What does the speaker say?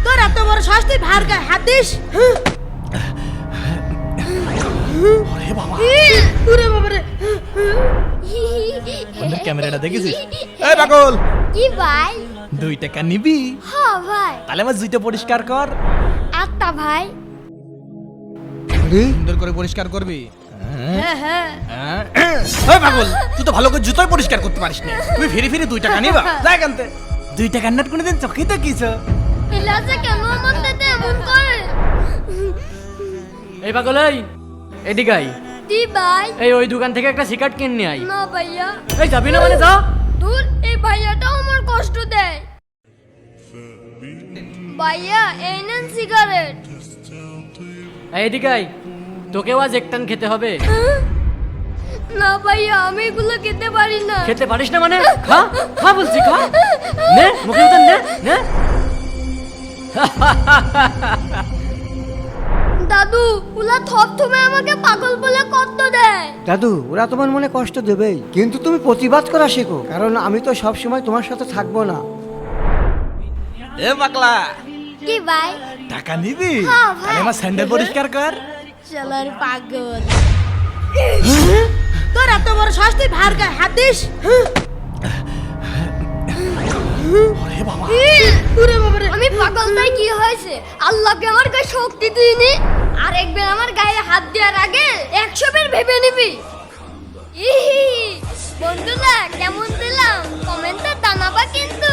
তোর এত বড় সাহস তুই ভার গায়ে হাত দিস? ওরে বাবা, ওরে বাবা রে। বন্ধুর ক্যামেরাটা দেখেছিস? এই পাগল, কি ভাই? 2 টাকা নিবি? হ্যাঁ ভাই। তাহলে আমার জুতো পরিষ্কার কর। আত্মা ভাই। সুন্দর করে পরিষ্কার করবি। হ্যাঁ হ্যাঁ। এই পাগল, তুই তো ভালো করে জুতোই পরিষ্কার করতে পারিস না। তুই ফিরে ফিরে 2 টাকা নিবা? যাই কানতে। 2 টাকার নোট কোনোদিন চোখেই তো কিছু। ইলাজে কেন আমার সাথে এমন করে? এই পাগল, এই এদিকে আই। দি ভাই। এই ওই দোকান থেকে একটা সিগারেট কিনে নিয়ে আই। না ভাইয়া। এই যাবি না মানে যা। দূর, এই ভাইয়াটাও আমার কষ্ট দেয়। ভাইয়া এই নেন সিগারেট। এই এদিকে আই, তোকেও আজ একটান খেতে হবে। না ভাইয়া, আমি এগুলো খেতে পারি না। খেতে পারিস না মানে? খা খা বলছি, খা। নে মুখে উঠান, নে নে। দাদু, ওলা থপথপে আমাকে পাগল বলে কত দেয়। দাদু, ওরা তোমার মনে কষ্ট দেবেই, কিন্তু তুমি প্রতিবাদ করা শেখো, কারণ আমি তো সব সময় তোমার সাথে থাকবো না। এ পাগলা, কি ভাই? টাকা নিবি? হ্যাঁ ভাই। তাহলে আমার স্যান্ডেল পরিষ্কার কর। শালার পাগল। তোর এত বড় সাহস তুই ভার গায়ে হাত দিস? ওরে বাবা, ওরে বাবা রে। আমি পাগল তাই কি হয়েছে? আল্লাহকে আমার গায়ে শক্তি দিইনি, আর একবার আমার গায়ে হাত দেওয়ার আগে 100 বার ভেবে নিবি। ইহি, বন্ধুরা কেমন দিলাম কমেন্টে জানাবা কিন্তু।